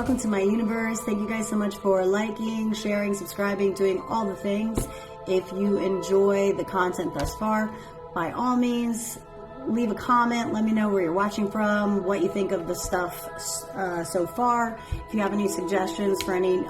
welcome to my universe. Thank you guys so much for liking, sharing, subscribing, doing all the things. If you enjoy the content thus far, by all means, leave a comment. Let me know where you're watching from, what you think of the stuff so far. If you have any suggestions for any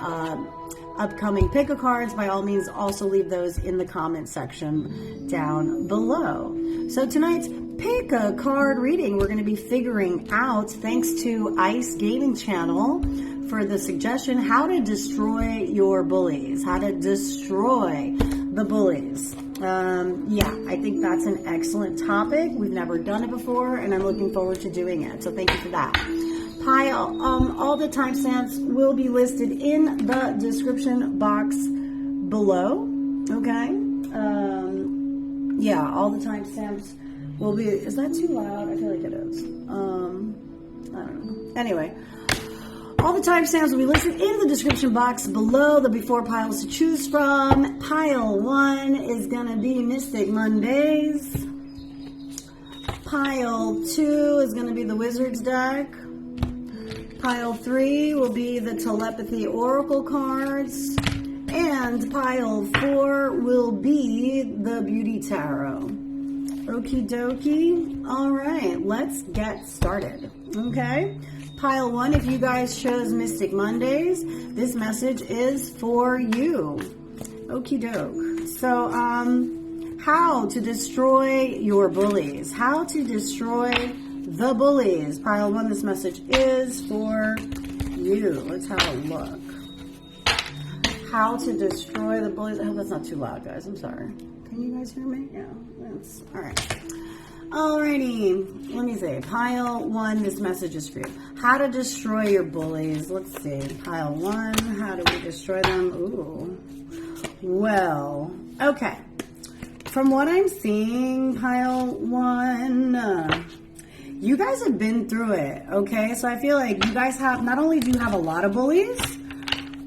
upcoming pick-a-cards, by all means, also leave those in the comment section down below. So tonight's pick-a-card reading, we're going to be figuring out, thanks to Ice Gaming Channel for the suggestion, how to destroy your bullies, how to destroy the bullies. Yeah, I think that's an excellent topic. We've never done it before, and I'm looking forward to doing it. So thank you for that. Pile, all the timestamps will be listed in the description box below. Okay. Yeah, all the timestamps will be. Is that too loud? I feel like it is. I don't know. Anyway. All the timestamps will be listed in the description box below. There'll be 4 piles to choose from. Pile 1 is going to be Mystic Mondays. Pile 2 is going to be the Wizard's deck. Pile 3 will be the Telepathy Oracle cards. And pile 4 will be the Beauty Tarot. Okie dokie. All right, let's get started. Okay. Pile 1, if you guys chose Mystic Mondays, this message is for you. Okie doke. So, how to destroy your bullies. How to destroy the bullies. Pile 1, this message is for you. Let's have a look. How to destroy the bullies. I hope that's not too loud, guys. I'm sorry. Can you guys hear me? Yeah. That's all right. Alrighty, let me see. Pile 1, this message is for you. How to destroy your bullies. Let's see. Pile 1, how do we destroy them? Ooh. Well, okay. From what I'm seeing, pile 1, you guys have been through it, okay? So I feel like you guys have, not only do you have a lot of bullies,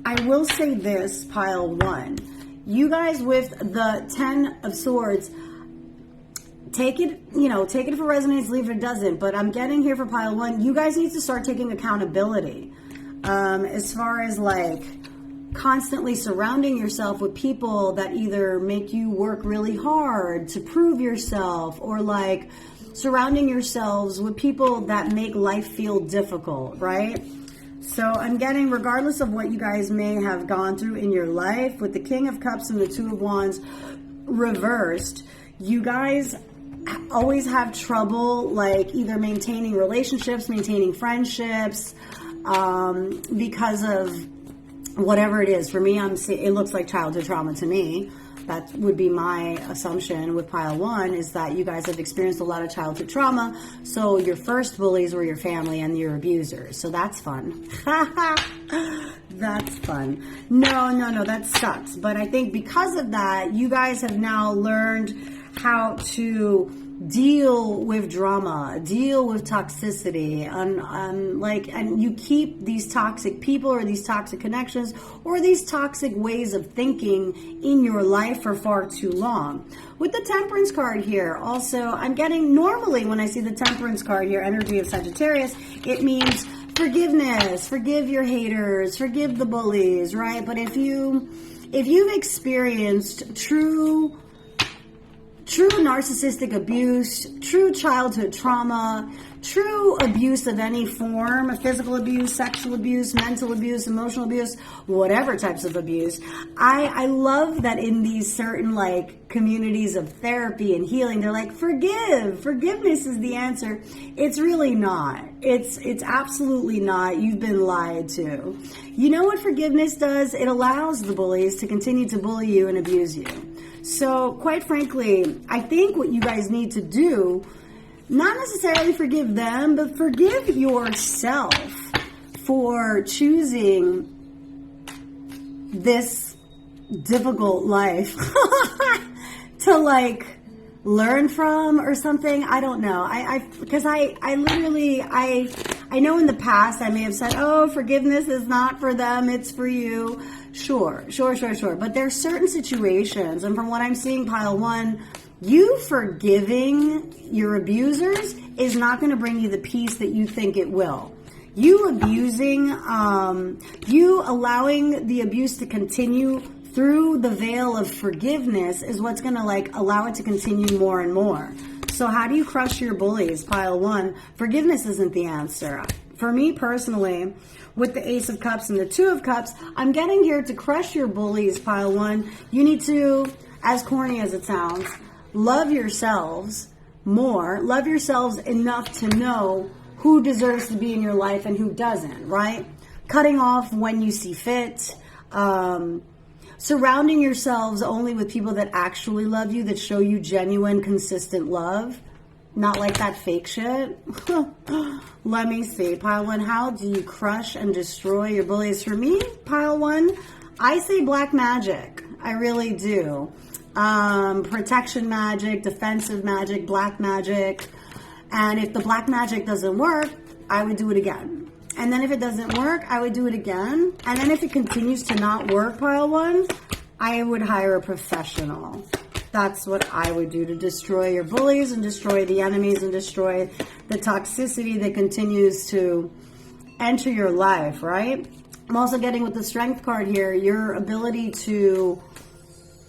I will say this, pile 1. You guys with the 10 of Swords, take it, take it for resonance, leave it doesn't. But I'm getting here for pile 1. You guys need to start taking accountability. As far as like constantly surrounding yourself with people that either make you work really hard to prove yourself, or like surrounding yourselves with people that make life feel difficult, right? So I'm getting, regardless of what you guys may have gone through in your life, with the King of Cups and the 2 of Wands reversed, you guys always have trouble like either maintaining relationships, maintaining friendships, because of whatever it is. For me, it looks like childhood trauma to me. That would be my assumption with pile 1, is that you guys have experienced a lot of childhood trauma. So your first bullies were your family and your abusers. So that's fun. That's fun. No, that sucks. But I think because of that, you guys have now learned how to deal with drama, deal with toxicity, and you keep these toxic people or these toxic connections or these toxic ways of thinking in your life for far too long. With the Temperance card here, also, I'm getting, normally when I see the Temperance card here, energy of Sagittarius, it means forgiveness, forgive your haters, forgive the bullies, right? But if you've experienced true narcissistic abuse, true childhood trauma, true abuse of any form, physical abuse, sexual abuse, mental abuse, emotional abuse, whatever types of abuse. I love that in these certain like communities of therapy and healing, they're like, forgiveness is the answer. It's really not. It's absolutely not. You've been lied to. You know what forgiveness does? It allows the bullies to continue to bully you and abuse you. So, quite frankly, I think what you guys need to do, not necessarily forgive them, but forgive yourself for choosing this difficult life to like learn from or something. I don't know. Because I know in the past I may have said, oh, forgiveness is not for them, it's for you. Sure. But there's certain situations, and from what I'm seeing, pile 1, you forgiving your abusers is not going to bring you the peace that you think it will. you abusing, you allowing the abuse to continue through the veil of forgiveness is what's going to like allow it to continue more and more. So how do you crush your bullies? Pile 1, forgiveness isn't the answer. For me personally, with the Ace of Cups and the Two of Cups, I'm getting here to crush your bullies, Pile 1. You need to, as corny as it sounds, love yourselves more. Love yourselves enough to know who deserves to be in your life and who doesn't, right? Cutting off when you see fit. Surrounding yourselves only with people that actually love you, that show you genuine, consistent love. Not like that fake shit. Let me see. Pile 1, how do you crush and destroy your bullies? For me, Pile 1, I say black magic. I really do. Protection magic, defensive magic, black magic. And if the black magic doesn't work, I would do it again. And then if it doesn't work, I would do it again. And then if it continues to not work, Pile 1, I would hire a professional. That's what I would do to destroy your bullies and destroy the enemies and destroy the toxicity that continues to enter your life, right? I'm also getting with the Strength card here, your ability to,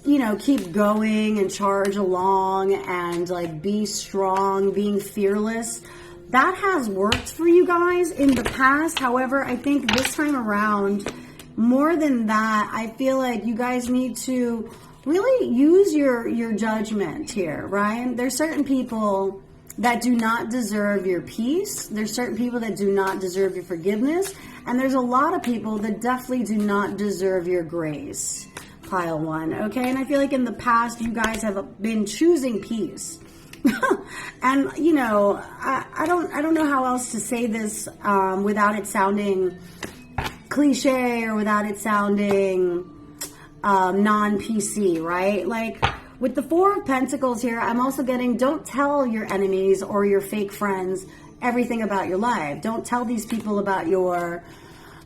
you know, keep going and charge along and like be strong, being fearless. That has worked for you guys in the past. However, I think this time around, more than that, I feel like you guys need to really use your judgment here, right? There's certain people that do not deserve your peace. There's certain people that do not deserve your forgiveness. And there's a lot of people that definitely do not deserve your grace, Pile 1, okay? And I feel like in the past, you guys have been choosing peace. And you know, I don't know how else to say this without it sounding cliche or without it sounding non-PC, right? Like with the Four of Pentacles here, I'm also getting, don't tell your enemies or your fake friends everything about your life. Don't tell these people about your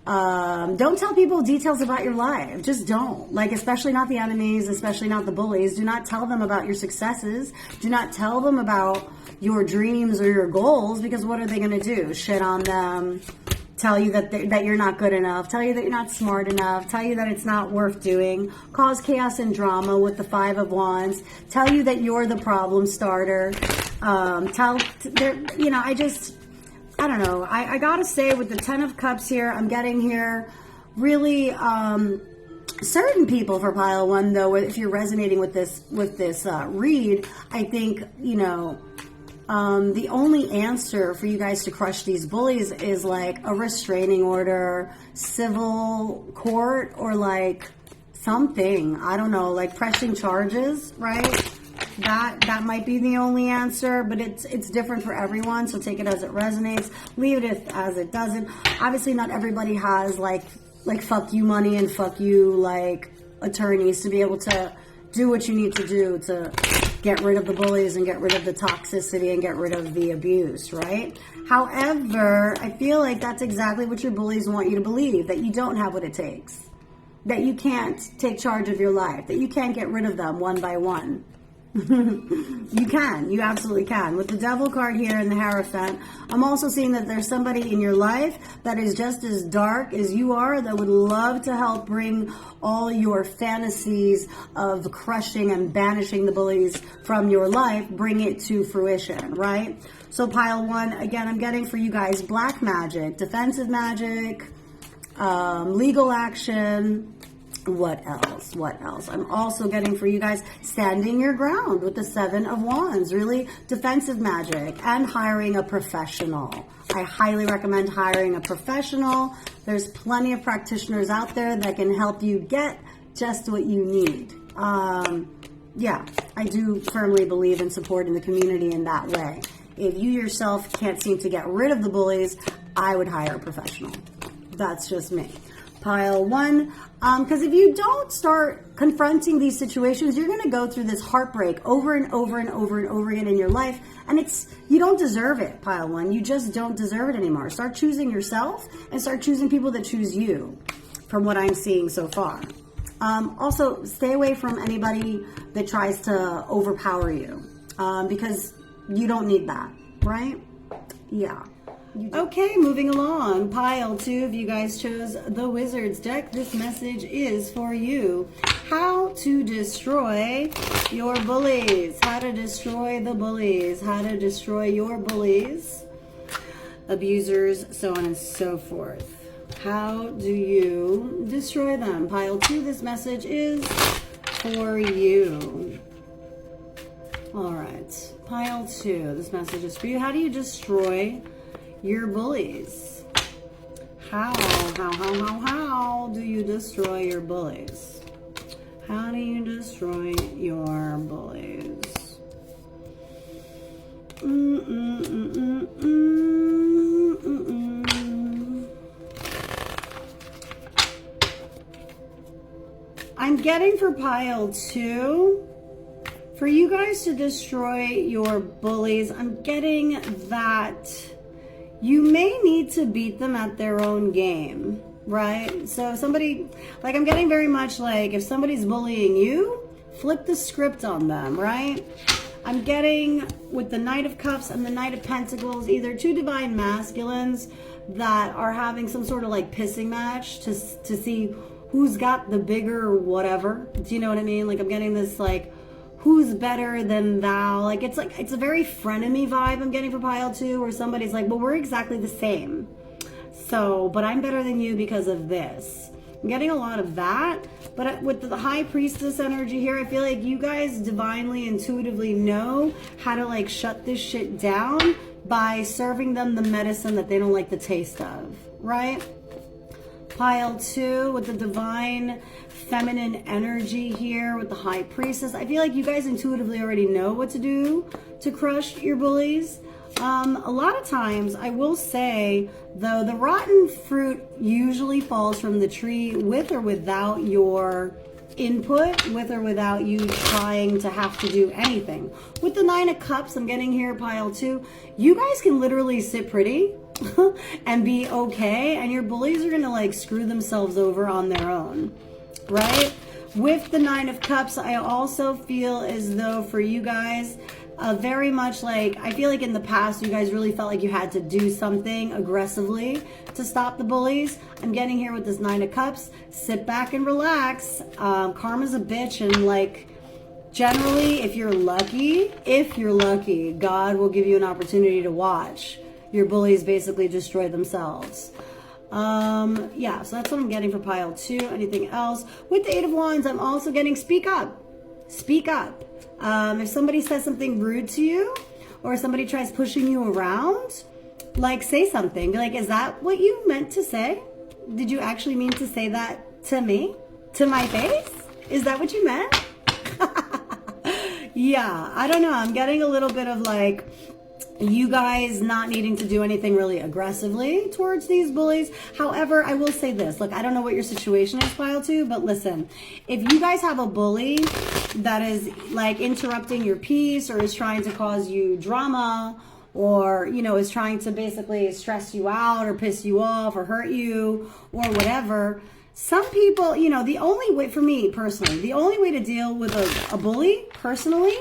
don't tell people details about your life. Just don't. Like, especially not the enemies, especially not the bullies. Do not tell them about your successes. Do not tell them about your dreams or your goals, because what are they going to do? Shit on them. Tell you that you're not good enough. Tell you that you're not smart enough. Tell you that it's not worth doing. Cause chaos and drama with the Five of Wands. Tell you that you're the problem starter. You know, I don't know. I gotta say, with the Ten of Cups here, I'm getting here really certain people for Pile 1, though. If you're resonating with this read, I think, you know, the only answer for you guys to crush these bullies is like a restraining order, civil court, or like something. I don't know, like pressing charges, right? That might be the only answer, but it's different for everyone, so take it as it resonates. Leave it as it doesn't. Obviously, not everybody has like fuck you money and fuck you like attorneys to be able to do what you need to do to get rid of the bullies and get rid of the toxicity and get rid of the abuse, right? However, I feel like that's exactly what your bullies want you to believe, that you don't have what it takes, that you can't take charge of your life, that you can't get rid of them one by one. You can. You absolutely can. With the Devil card here and the Hierophant, I'm also seeing that there's somebody in your life that is just as dark as you are, that would love to help bring all your fantasies of crushing and banishing the bullies from your life, bring it to fruition, right? So Pile 1, again, I'm getting for you guys black magic, defensive magic, legal action. What else? What else? I'm also getting for you guys standing your ground with the Seven of Wands, really defensive magic, and hiring a professional. I highly recommend hiring a professional. There's plenty of practitioners out there that can help you get just what you need. Yeah, I do firmly believe in supporting the community in that way. If you yourself can't seem to get rid of the bullies, I would hire a professional. That's just me. Pile 1, because if you don't start confronting these situations, you're going to go through this heartbreak over and over and over and over again in your life, and you don't deserve it, Pile 1. You just don't deserve it anymore. Start choosing yourself and start choosing people that choose you, from what I'm seeing so far. Also, stay away from anybody that tries to overpower you, because you don't need that, right? Yeah. Okay, moving along. Pile 2, if you guys chose the Wizards deck, this message is for you. How to destroy your bullies. How to destroy the bullies. How to destroy your bullies. Abusers, so on and so forth. How do you destroy them? Pile 2, this message is for you. All right. Pile 2, this message is for you. How do you destroy your bullies? How do you destroy your bullies? How do you destroy your bullies? I'm getting for pile 2, for you guys to destroy your bullies, I'm getting that you may need to beat them at their own game, right? So if somebody, like I'm getting very much like if somebody's bullying you, flip the script on them, right? I'm getting with the Knight of Cups and the Knight of Pentacles, either two divine masculines that are having some sort of like pissing match to see who's got the bigger whatever. Do you know what I mean? Like I'm getting this like, who's better than thou? Like it's a very frenemy vibe I'm getting for pile 2, where somebody's like, well, we're exactly the same. So, but I'm better than you because of this. I'm getting a lot of that. But with the High Priestess energy here, I feel like you guys divinely, intuitively know how to like shut this shit down by serving them the medicine that they don't like the taste of, right? Pile 2 with the divine feminine energy here with the High Priestess. I feel like you guys intuitively already know what to do to crush your bullies. A lot of times, I will say, though, the rotten fruit usually falls from the tree with or without your input, with or without you trying to have to do anything. With the 9 of Cups, I'm getting here, pile 2, you guys can literally sit pretty and be okay, and your bullies are gonna like screw themselves over on their own, right? With the 9 of Cups, I also feel as though for you guys, very much like, I feel like in the past, you guys really felt like you had to do something aggressively to stop the bullies. I'm getting here with this 9 of Cups. Sit back and relax. Karma's a bitch, and like, generally, if you're lucky, God will give you an opportunity to watch your bullies basically destroy themselves. Yeah, so that's what I'm getting for pile 2. Anything else? With the 8 of Wands, I'm also getting speak up. Speak up. If somebody says something rude to you, or somebody tries pushing you around, like say something. Be like, is that what you meant to say? Did you actually mean to say that to me? To my face? Is that what you meant? Yeah, I don't know. I'm getting a little bit of like, you guys not needing to do anything really aggressively towards these bullies. However, I will say this. Look, I don't know what your situation is, pile 2, but listen, if you guys have a bully that is like interrupting your peace, or is trying to cause you drama, or, you know, is trying to basically stress you out or piss you off or hurt you or whatever, some people, you know, the only way, for me personally, the only way to deal with a bully personally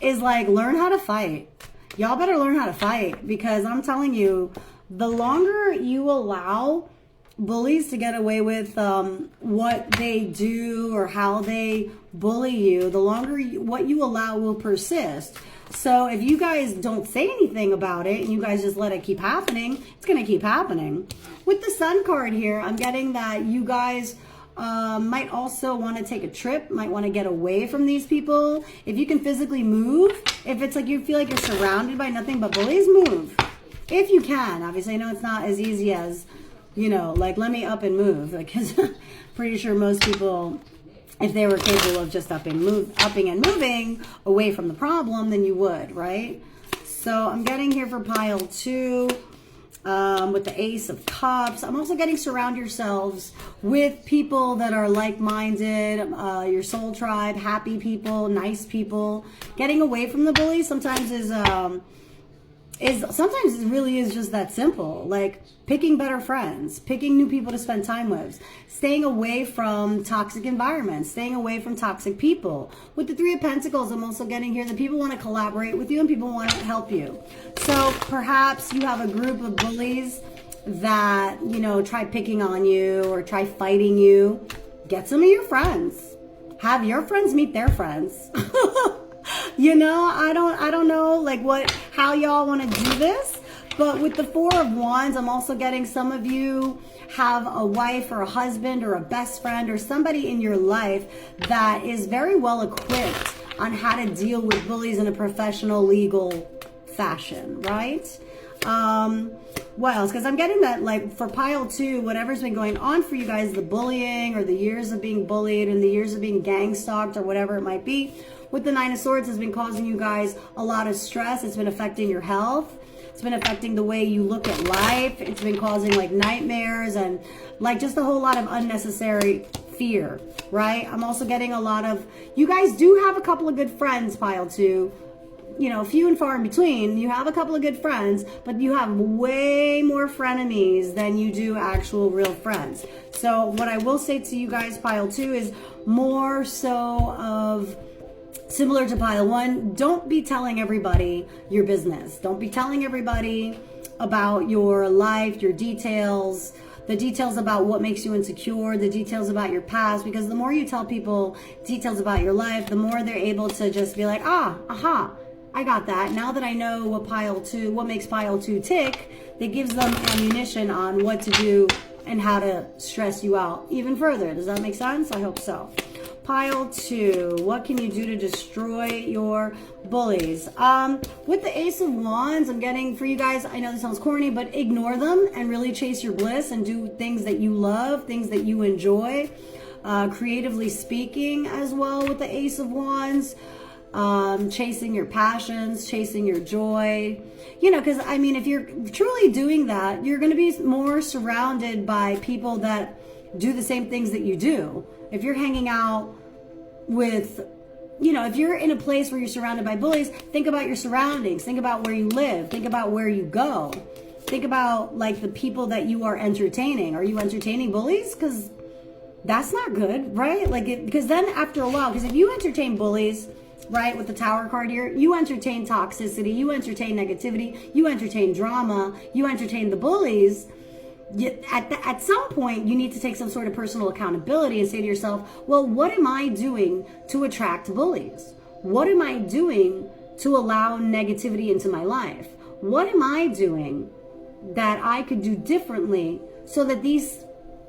is like learn how to fight. Y'all better learn how to fight, because I'm telling you, the longer you allow bullies to get away with what they do or how they bully you, the longer what you allow will persist. So if you guys don't say anything about it and you guys just let it keep happening, it's going to keep happening. With the Sun card here, I'm getting that you guys might also want to take a trip, might want to get away from these people. If you can physically move, if it's like you feel like you're surrounded by nothing but bullies, move. If you can. Obviously, I know it's not as easy as, you know, like let me up and move. Because pretty sure most people, if they were capable of just upping and moving away from the problem, then you would, right? So I'm getting here for pile 2. With the Ace of Cups. I'm also getting surround yourselves with people that are like-minded, your soul tribe, happy people, nice people. Getting away from the bullies sometimes is is sometimes it really is just that simple. Like picking better friends, picking new people to spend time with, staying away from toxic environments, staying away from toxic people. With the Three of Pentacles, I'm also getting here that people want to collaborate with you and people want to help you. So perhaps you have a group of bullies that, you know, try picking on you or try fighting you. Get some of your friends. Have your friends meet their friends. You know, I don't know like how y'all want to do this, but with the Four of Wands, I'm also getting some of you have a wife or a husband or a best friend or somebody in your life that is very well equipped on how to deal with bullies in a professional, legal fashion, right? What else? Because I'm getting that, like, for pile 2, whatever's been going on for you guys, the bullying or the years of being bullied and the years of being gang stalked or whatever it might be, with the Nine of Swords has been causing you guys a lot of stress. It's been affecting your health. It's been affecting the way you look at life. It's been causing like nightmares and like just a whole lot of unnecessary fear, right? I'm also getting a lot of, you guys do have a couple of good friends, pile 2. You know, few and far in between. You have a couple of good friends, but you have way more frenemies than you do actual real friends. So what I will say to you guys, pile 2, is more so of similar to pile 1, don't be telling everybody your business. Don't be telling everybody about your life, your details, the details about what makes you insecure, the details about your past, because the more you tell people details about your life, the more they're able to just be like, I got that. Now that I know what makes pile 2 tick, it gives them ammunition on what to do and how to stress you out even further. Does that make sense? I hope so. Pile 2, what can you do to destroy your bullies? With the Ace of Wands, I'm getting for you guys, I know this sounds corny, but ignore them and really chase your bliss and do things that you love, things that you enjoy. Creatively speaking as well with the Ace of Wands. Chasing your passions, chasing your joy, you know, because I mean, if you're truly doing that, you're going to be more surrounded by people that do the same things that you do. If you're hanging out with, you know, if you're in a place where you're surrounded by bullies, think about your surroundings, think about where you live, think about where you go, think about like the people that you are entertaining. Are you entertaining bullies? Because that's not good, right? Like, because then after a while, because if you entertain bullies, right, with the Tower card here, you entertain toxicity, you entertain negativity, you entertain drama, you entertain the bullies. At some point, you need to take some sort of personal accountability and say to yourself, well, what am I doing to attract bullies? What am I doing to allow negativity into my life? What am I doing that I could do differently so that these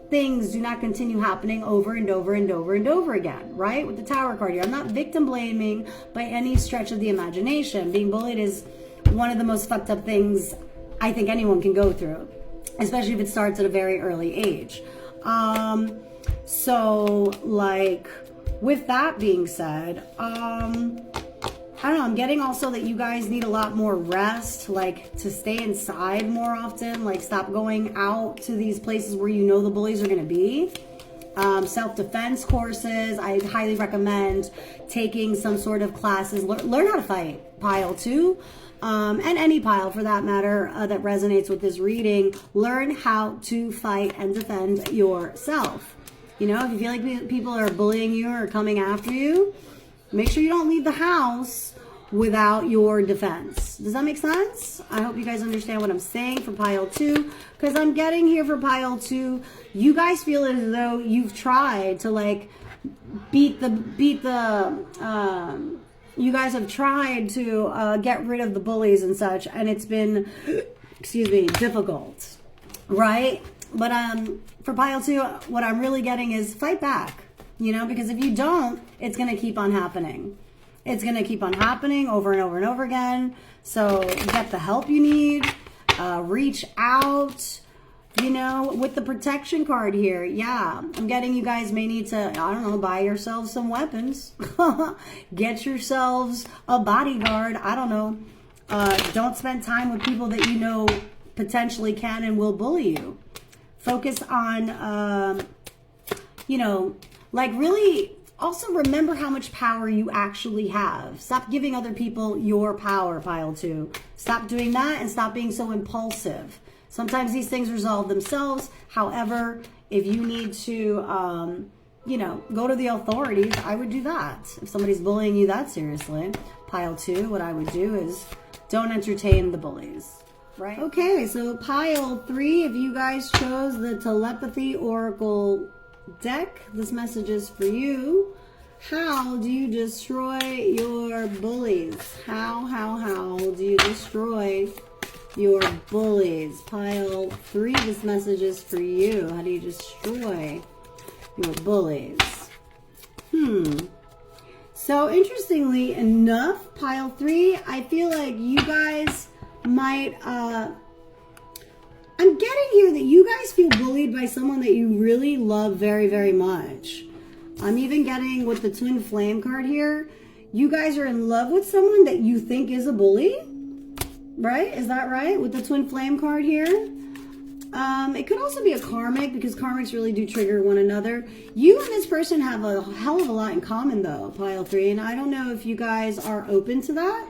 things do not continue happening over and over and over and over again, right? With the Tower card here, I'm not victim blaming by any stretch of the imagination. Being bullied is one of the most fucked up things I think anyone can go through, especially if it starts at a very early age. So like with that being said, I don't know, I'm getting also that you guys need a lot more rest, like to stay inside more often, like stop going out to these places where you know the bullies are going to be. Self-defense courses, I highly recommend taking some sort of classes. Learn how to fight, pile 2, and any pile for that matter that resonates with this reading. Learn how to fight and defend yourself. You know, if you feel like people are bullying you or coming after you, make sure you don't leave the house without your defense. Does that make sense? I hope you guys understand what I'm saying for pile 2, because I'm getting here for pile 2. You guys feel as though you've tried to like you guys have tried to get rid of the bullies and such, and it's been, excuse me, difficult, right? But for pile 2, what I'm really getting is fight back. You know, because if you don't, it's going to keep on happening. It's going to keep on happening over and over and over again. So get the help you need. Reach out. You know, with the protection card here, yeah, I'm getting you guys may need to, I don't know, buy yourselves some weapons. Get yourselves a bodyguard. I don't know. Don't spend time with people that you know potentially can and will bully you. Focus on, you know, like really Also, remember how much power you actually have. Stop giving other people your power, pile 2. Stop doing that and stop being so impulsive. Sometimes these things resolve themselves. However, if you need to, you know, go to the authorities, I would do that. If somebody's bullying you that seriously, pile 2, what I would do is don't entertain the bullies. Right? Okay, so pile 3, if you guys chose the Telepathy Oracle deck, this message is for you. How do you destroy your bullies? How do you destroy your bullies? Pile 3, this message is for you. How do you destroy your bullies? So interestingly enough, pile 3, I feel like you guys might, I'm getting here that you guys feel bullied by someone that you really love very, very much. I'm even getting with the Twin Flame card here, you guys are in love with someone that you think is a bully, right? Is that right? With the Twin Flame card here. It could also be a karmic, because karmics really do trigger one another. You and this person have a hell of a lot in common though, pile 3, and I don't know if you guys are open to that.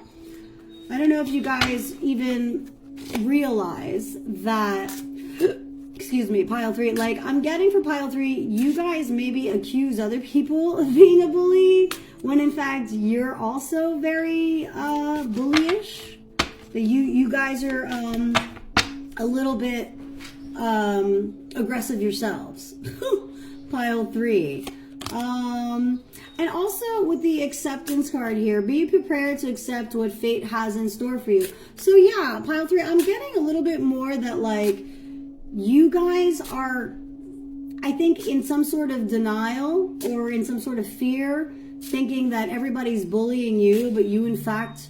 I don't know if you guys even realize that, excuse me, pile 3, like I'm getting for pile 3, you guys maybe accuse other people of being a bully when in fact you're also very bullyish. That you guys are a little bit aggressive yourselves. Pile 3. And also with the acceptance card here, be prepared to accept what fate has in store for you. So yeah, pile 3, I'm getting a little bit more that like you guys are, I think, in some sort of denial or in some sort of fear, thinking that everybody's bullying you, but you in fact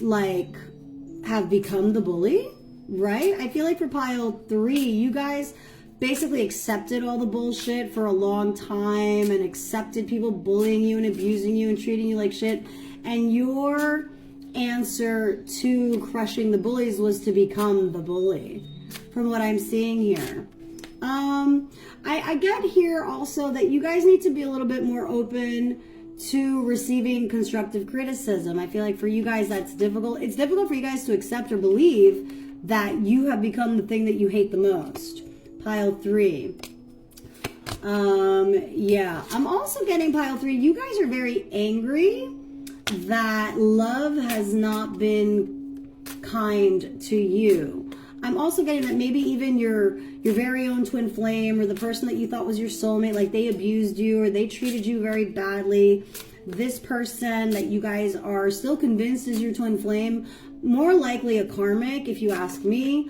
like have become the bully, right? I feel like for pile 3, you guys basically accepted all the bullshit for a long time and accepted people bullying you and abusing you and treating you like shit. And your answer to crushing the bullies was to become the bully, from what I'm seeing here. I get here also that you guys need to be a little bit more open to receiving constructive criticism. I feel like for you guys that's difficult. It's difficult for you guys to accept or believe that you have become the thing that you hate the most. Pile 3. Yeah, I'm also getting pile 3. You guys are very angry that love has not been kind to you. I'm also getting that maybe even your very own twin flame or the person that you thought was your soulmate, like they abused you or they treated you very badly. This person that you guys are still convinced is your twin flame, more likely a karmic if you ask me.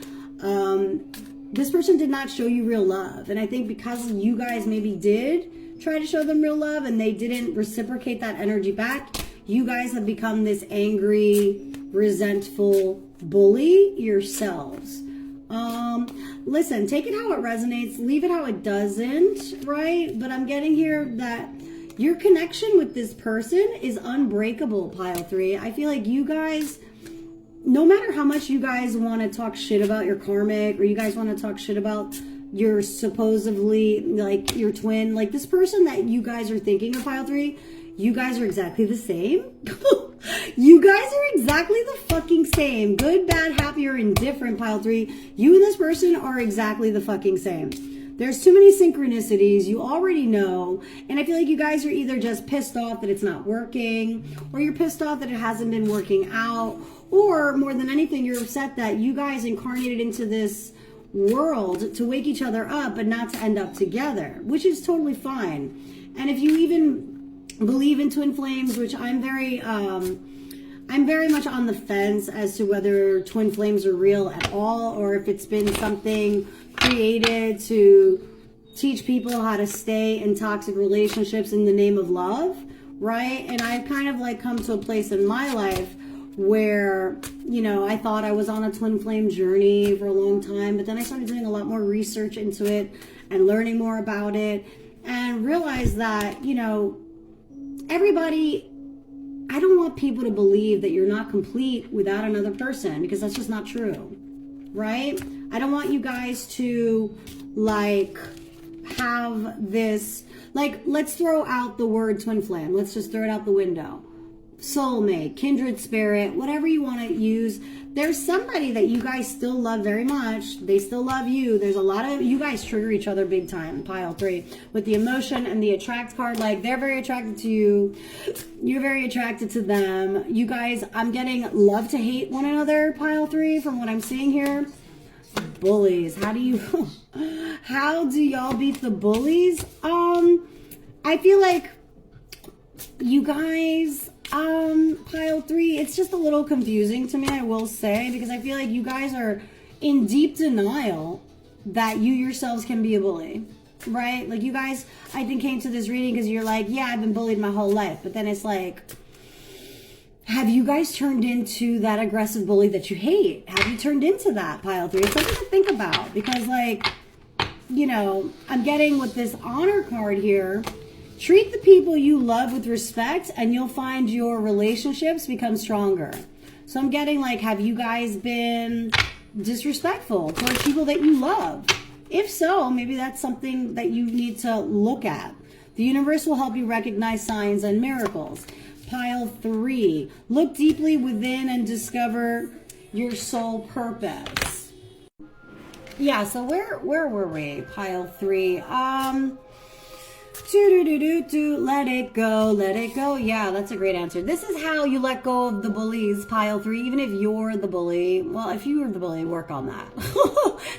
This person did not show you real love. And I think because you guys maybe did try to show them real love and they didn't reciprocate that energy back, you guys have become this angry, resentful bully yourselves. Listen, take it how it resonates, leave it how it doesn't, right? But I'm getting here that your connection with this person is unbreakable, pile 3. I feel like you guys, no matter how much you guys want to talk shit about your karmic or you guys want to talk shit about your supposedly like your twin, like this person that you guys are thinking of, pile 3, you guys are exactly the same. You guys are exactly the fucking same. Good, bad, happy, or indifferent, pile 3. You and this person are exactly the fucking same. There's too many synchronicities. You already know. And I feel like you guys are either just pissed off that it's not working, or you're pissed off that it hasn't been working out, or more than anything, you're upset that you guys incarnated into this world to wake each other up, but not to end up together, which is totally fine. And if you even believe in twin flames, which I'm very much on the fence as to whether twin flames are real at all, or if it's been something created to teach people how to stay in toxic relationships in the name of love, right? And I've kind of like come to a place in my life where, you know, I thought I was on a twin flame journey for a long time, but then I started doing a lot more research into it and learning more about it and realized that, you know, everybody, I don't want people to believe that you're not complete without another person, because that's just not true, right? I don't want you guys to like have this Like, let's throw out the word twin flame. Let's just throw it out the window. Soulmate, kindred spirit, whatever you want to use. There's somebody that you guys still love very much. They still love you. There's a lot of, you guys trigger each other big time, pile 3, with the emotion and the attract card. Like, they're very attracted to you. You're very attracted to them. You guys, I'm getting love to hate one another, pile 3, from what I'm seeing here. Bullies. How do y'all beat the bullies? I feel like you guys, pile 3, it's just a little confusing to me, I will say, because I feel like you guys are in deep denial that you yourselves can be a bully, right? Like, you guys, I think, came to this reading because you're like, yeah, I've been bullied my whole life. But then it's like, have you guys turned into that aggressive bully that you hate? Have you turned into that, pile 3? It's something to think about, because, like, you know, I'm getting with this honor card here, treat the people you love with respect and you'll find your relationships become stronger. So I'm getting, like, have you guys been disrespectful towards people that you love? If so, maybe that's something that you need to look at. The universe will help you recognize signs and miracles. Pile 3, look deeply within and discover your soul purpose. Yeah, so where were we? Pile 3. Let it go, let it go. Yeah, that's a great answer. This is how you let go of the bullies, pile 3, even if you're the bully. Well, if you were the bully, work on that.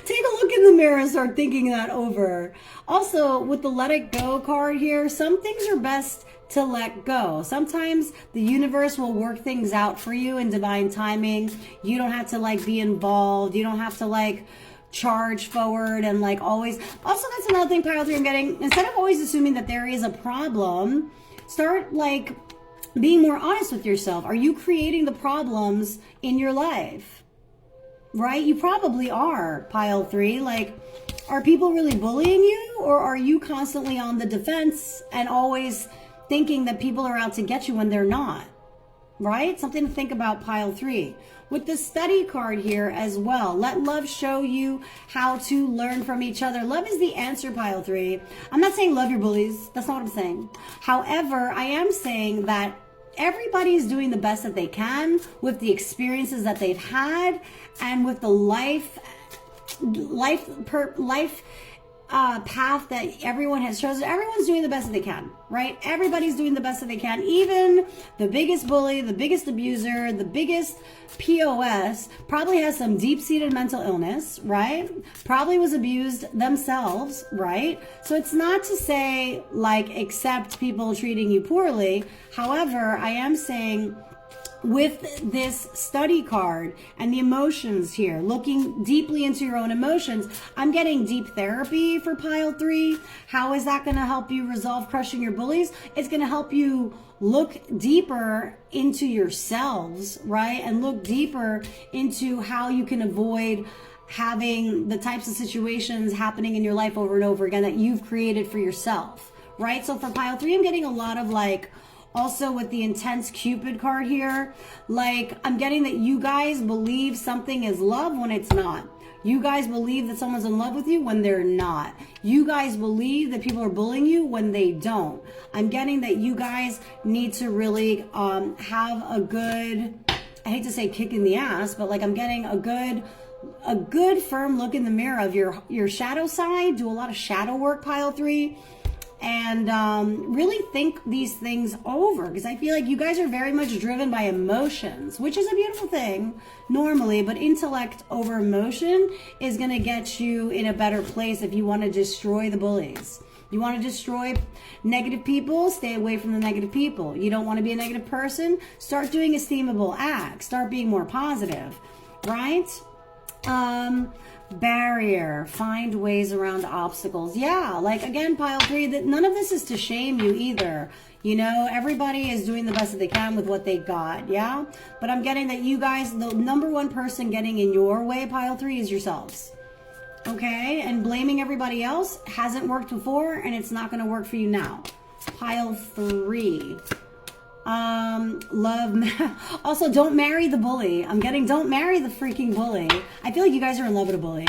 Take a look in the mirror and start thinking that over. Also, with the let it go card here, some things are best to let go. Sometimes the universe will work things out for you in divine timing. You don't have to, like, be involved. You don't have to, like, charge forward and, like, always. Also, that's another thing, pile 3, I'm getting. Instead of always assuming that there is a problem, start, like, being more honest with yourself. Are you creating the problems in your life? Right? You probably are, pile 3. Like, are people really bullying you, or are you constantly on the defense and always thinking that people are out to get you when they're not? Right? Something to think about, pile 3. With the study card here as well, let love show you how to learn from each other. Love is the answer, pile 3. I'm not saying love your bullies. That's not what I'm saying. However, I am saying that everybody is doing the best that they can with the experiences that they've had and with the life path that everyone has chosen. Everyone's doing the best that they can, right? Everybody's doing the best that they can. Even the biggest bully, the biggest abuser, the biggest POS probably has some deep-seated mental illness, right? Probably was abused themselves, right? So it's not to say, like, accept people treating you poorly. However, I am saying, with this study card and the emotions here, looking deeply into your own emotions, I'm getting deep therapy for pile 3. How is that going to help you resolve crushing your bullies? It's going to help you look deeper into yourselves, right? And look deeper into how you can avoid having the types of situations happening in your life over and over again that you've created for yourself, right? So for pile 3, I'm getting a lot of, like, also with the intense Cupid card here, like, I'm getting that you guys believe something is love when it's not. You guys believe that someone's in love with you when they're not. You guys believe that people are bullying you when they don't. I'm getting that you guys need to really have a good, I hate to say kick in the ass, but, like, I'm getting a good firm look in the mirror of your shadow side. Do a lot of shadow work, pile 3. And really think these things over, because I feel like you guys are very much driven by emotions, which is a beautiful thing normally, but intellect over emotion is going to get you in a better place if you want to destroy the bullies. You want to destroy negative people, stay away from the negative people. You don't want to be a negative person, start doing esteemable acts, start being more positive, right? Barrier, find ways around obstacles. Yeah, like, again, pile 3, that none of this is to shame you either. You know, everybody is doing the best that they can with what they got, yeah? But I'm getting that you guys, the number one person getting in your way, pile 3, is yourselves. Okay? And blaming everybody else hasn't worked before, and it's not going to work for you now. Pile 3. Also, don't marry the bully. I'm getting, don't marry the freaking bully. I feel like you guys are in love with a bully.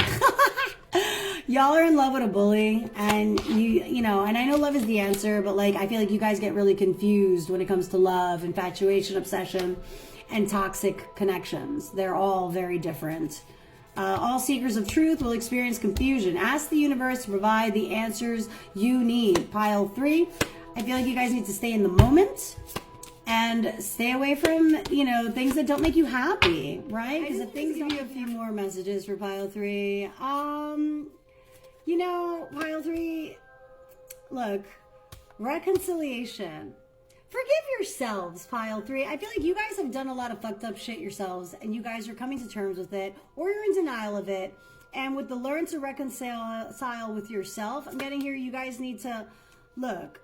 Y'all are in love with a bully, and you know, and I know love is the answer, but like, I feel like you guys get really confused when it comes to love, infatuation, obsession, and toxic connections. They're all very different. All seekers of truth will experience confusion. Ask the universe to provide the answers you need. Pile 3, I feel like you guys need to stay in the moment and stay away from, you know, things that don't make you happy, right? Because if things give you a few more messages for pile 3, you know, pile 3, look, reconciliation. Forgive yourselves, pile 3. I feel like you guys have done a lot of fucked up shit yourselves, and you guys are coming to terms with it, or you're in denial of it. And with the learn to reconcile with yourself, I'm getting here, you guys need to, look,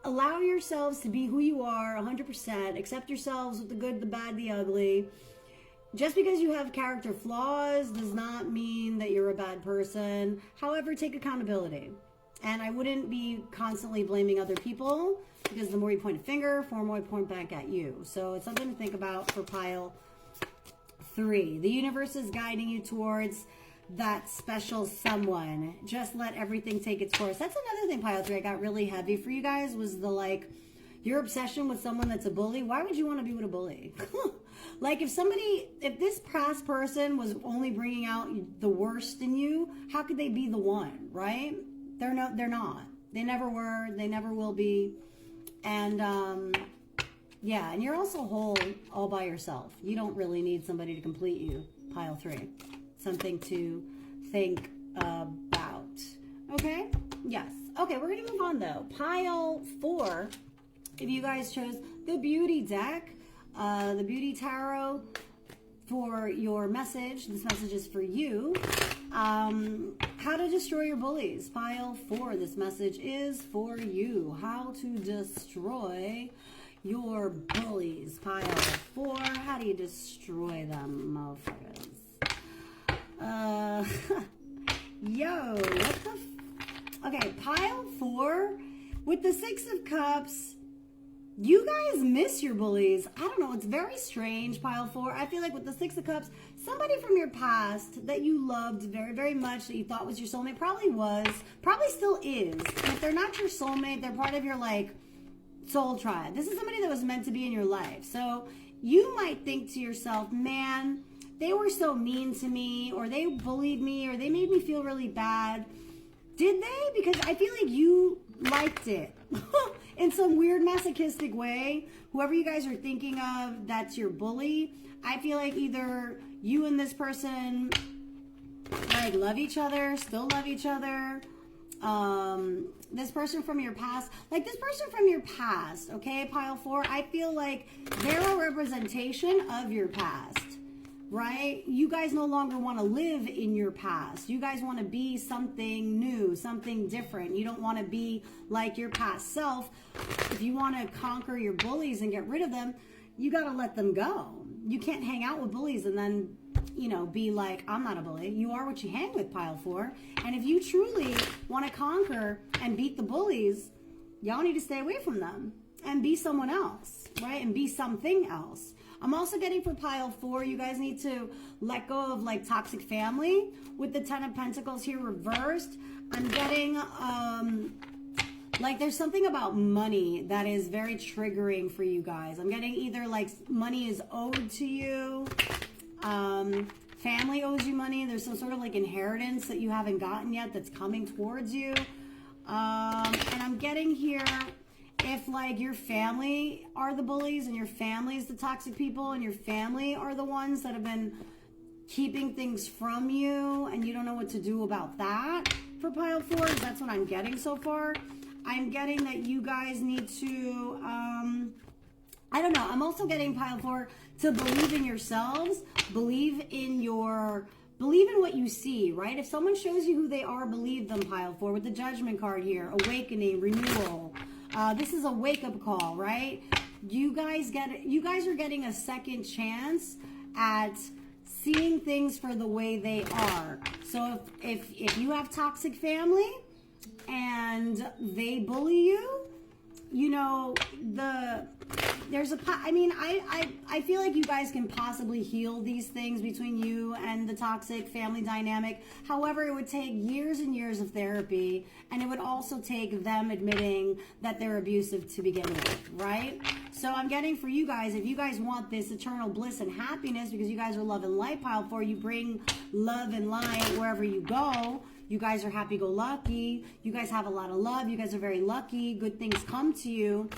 allow yourselves to be who you are 100%. Accept yourselves with the good, the bad, the ugly. Just because you have character flaws does not mean that you're a bad person. However, take accountability. And I wouldn't be constantly blaming other people, because the more you point a finger, the more I point back at you. So it's something to think about for pile 3. The universe is guiding you towards that special someone. Just let everything take its course. That's another thing, pile 3, I got really heavy for you guys, was the, like, your obsession with someone that's a bully. Why would you want to be with a bully? Like, if this past person was only bringing out the worst in you, how could they be the one, right? They're not. They never were. They never will be. And, yeah, and you're also whole all by yourself. You don't really need somebody to complete you, pile 3. Something to think about. Okay? Yes. Okay, we're going to move on, though. Pile 4, if you guys chose the Beauty deck, the Beauty Tarot for your message. This message is for you. How to destroy your bullies. Pile 4, this message is for you. How to destroy your bullies. Pile 4, how do you destroy them, motherfuckers? Yo, what the okay, pile 4, with the 6 of Cups, you guys miss your bullies. I don't know, it's very strange, pile 4. I feel like with the 6 of Cups, somebody from your past that you loved very, very much, that you thought was your soulmate, probably still is. And if they're not your soulmate, they're part of your, like, soul tribe. This is somebody that was meant to be in your life. So you might think to yourself, man, they were so mean to me, or they bullied me, or they made me feel really bad. Did they? Because I feel like you liked it. In some weird masochistic way. Whoever you guys are thinking of that's your bully, I feel like either you and this person, like, love each other, still love each other. This person from your past, okay, pile 4, I feel like they're a representation of your past, right? You guys no longer want to live in your past. You guys want to be something new, something different. You don't want to be like your past self. If you want to conquer your bullies and get rid of them, you got to let them go. You can't hang out with bullies and then, you know, be like, I'm not a bully. You are what you hang with, pile 4. And if you truly want to conquer and beat the bullies, y'all need to stay away from them and be someone else, right? And be something else. I'm also getting for pile 4, you guys need to let go of, like, toxic family. With the 10 of Pentacles here reversed, I'm getting, like, there's something about money that is very triggering for you guys. I'm getting either, like, money is owed to you, family owes you money. There's some sort of, like, inheritance that you haven't gotten yet that's coming towards you. And I'm getting here, if, like, your family are the bullies and your family is the toxic people and your family are the ones that have been keeping things from you and you don't know what to do about that for pile 4, that's what I'm getting so far. I'm getting that you guys need to, I don't know. I'm also getting pile 4 to believe in yourselves, believe in what you see, right? If someone shows you who they are, believe them, pile 4. With the Judgment card here, awakening, renewal. This is a wake-up call, right? You guys are getting a second chance at seeing things for the way they are. So if you have toxic family and they bully you, you know, I mean, I feel like you guys can possibly heal these things between you and the toxic family dynamic. However, it would take years and years of therapy, and it would also take them admitting that they're abusive to begin with, right? So I'm getting for you guys, if you guys want this eternal bliss and happiness, because you guys are love and light, pile 4, you bring love and light wherever you go. You guys are happy-go-lucky. You guys have a lot of love. You guys are very lucky. Good things come to you.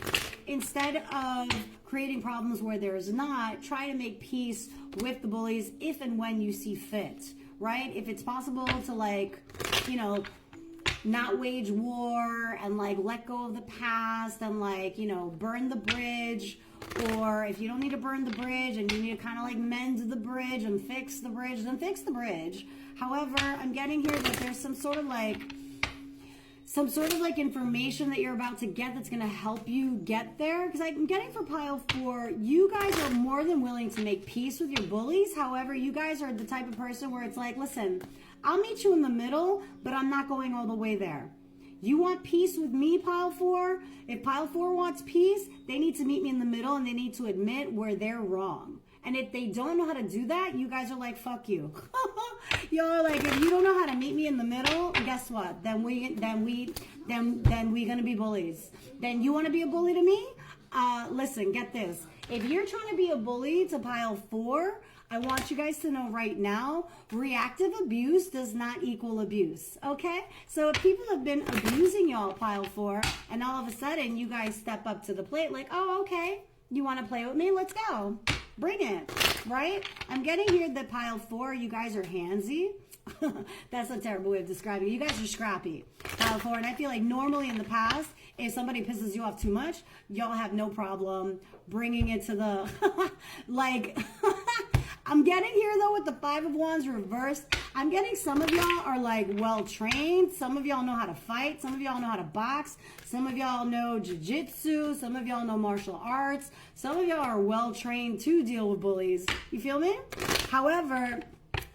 Instead of creating problems where there's not, try to make peace with the bullies if and when you see fit, right? If it's possible to, like, you know, not wage war and, like, let go of the past and, like, you know, burn the bridge. Or if you don't need to burn the bridge and you need to kind of like mend the bridge and fix the bridge, then fix the bridge. However, I'm getting here that there's some sort of like information that you're about to get that's going to help you get there. Because I'm getting for pile 4, you guys are more than willing to make peace with your bullies. However, you guys are the type of person where it's like, listen, I'll meet you in the middle, but I'm not going all the way there. You want peace with me, pile 4? If pile 4 wants peace, they need to meet me in the middle and they need to admit where they're wrong. And if they don't know how to do that, you guys are like, fuck you. Y'all are like, if you don't know how to meet me in the middle, guess what? Then we gonna be bullies. Then you want to be a bully to me? Listen, get this. If you're trying to be a bully to pile 4, I want you guys to know right now, reactive abuse does not equal abuse, okay? So if people have been abusing y'all, pile 4, and all of a sudden you guys step up to the plate like, oh, okay, you want to play with me? Let's go. Bring it, right? I'm getting here that pile 4, you guys are handsy. That's a terrible way of describing it. You guys are scrappy, pile 4, and I feel like normally in the past, if somebody pisses you off too much, y'all have no problem bringing it to the, like... I'm getting here though with the 5 of Wands reversed. I'm getting some of y'all are like well trained. Some of y'all know how to fight. Some of y'all know how to box. Some of y'all know jiu-jitsu. Some of y'all know martial arts. Some of y'all are well trained to deal with bullies. You feel me? However,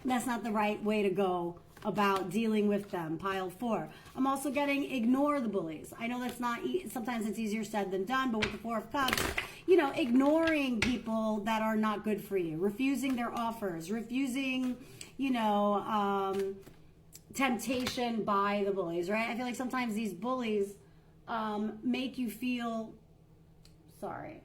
that's not the right way to go about dealing with them, pile 4. I'm also getting ignore the bullies. I know that's not, sometimes it's easier said than done, but with the 4 of Cups, you know, ignoring people that are not good for you, refusing their offers, refusing, you know, temptation by the bullies, right? I feel like sometimes these bullies make you feel, sorry,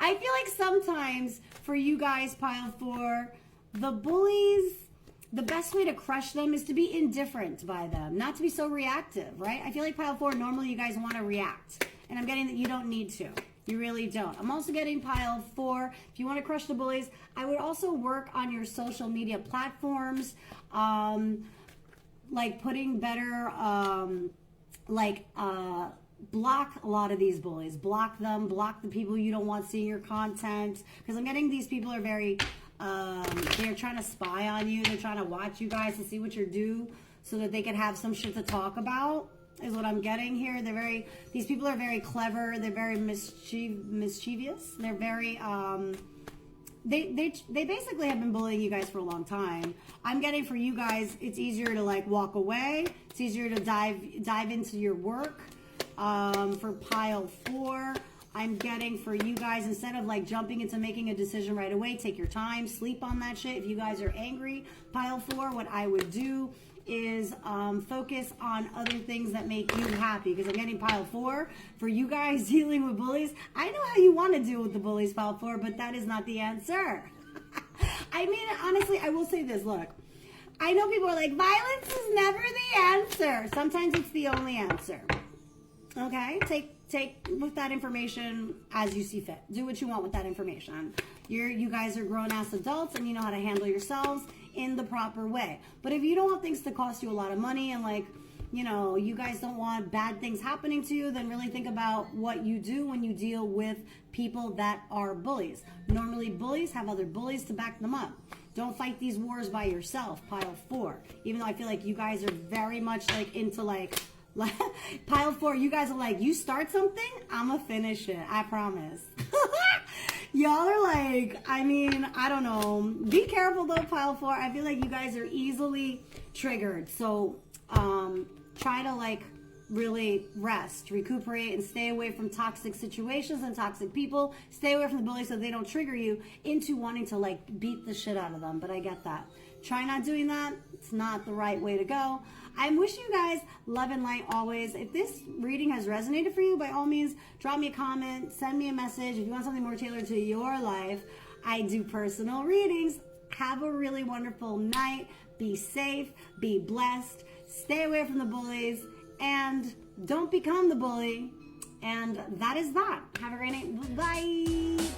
I feel like sometimes for you guys, pile 4, the bullies, the best way to crush them is to be indifferent by them, not to be so reactive, right? I feel like pile 4, normally you guys want to react, and I'm getting that you don't need to. You really don't. I'm also getting pile 4, if you want to crush the bullies, I would also work on your social media platforms, like putting better, block a lot of these bullies. Block them. Block the people you don't want seeing your content. Because I'm getting these people are very, they're trying to spy on you. They're trying to watch you guys to see what you do so that they can have some shit to talk about, is what I'm getting here. These people are very clever. They're very mischievous. They're very, they basically have been bullying you guys for a long time. I'm getting for you guys, it's easier to like walk away. It's easier to dive into your work. For pile 4, I'm getting for you guys, instead of like jumping into making a decision right away, take your time, sleep on that shit. If you guys are angry, pile 4, what I would do is focus on other things that make you happy. Because I'm getting pile 4, for you guys dealing with bullies, I know how you want to deal with the bullies, pile 4, but that is not the answer. I mean, honestly, I will say this, look. I know people are like, violence is never the answer. Sometimes it's the only answer. Okay, take with that information as you see fit. Do what you want with that information. You guys are grown-ass adults and you know how to handle yourselves in the proper way. But if you don't want things to cost you a lot of money and like, you know, you guys don't want bad things happening to you, then really think about what you do when you deal with people that are bullies. Normally bullies have other bullies to back them up. Don't fight these wars by yourself, pile 4. Even though I feel like you guys are very much like into like pile 4, you guys are like, you start something, I'ma finish it. I promise. Y'all are like, I mean, I don't know. Be careful though, pile 4. I feel like you guys are easily triggered. So try to like really rest, recuperate, and stay away from toxic situations and toxic people. Stay away from the bullies so they don't trigger you into wanting to like beat the shit out of them. But I get that. Try not doing that. It's not the right way to go. I'm wishing you guys love and light always. If this reading has resonated for you, by all means, drop me a comment, send me a message. If you want something more tailored to your life, I do personal readings. Have a really wonderful night. Be safe, be blessed, stay away from the bullies, and don't become the bully. And that is that. Have a great night. Bye.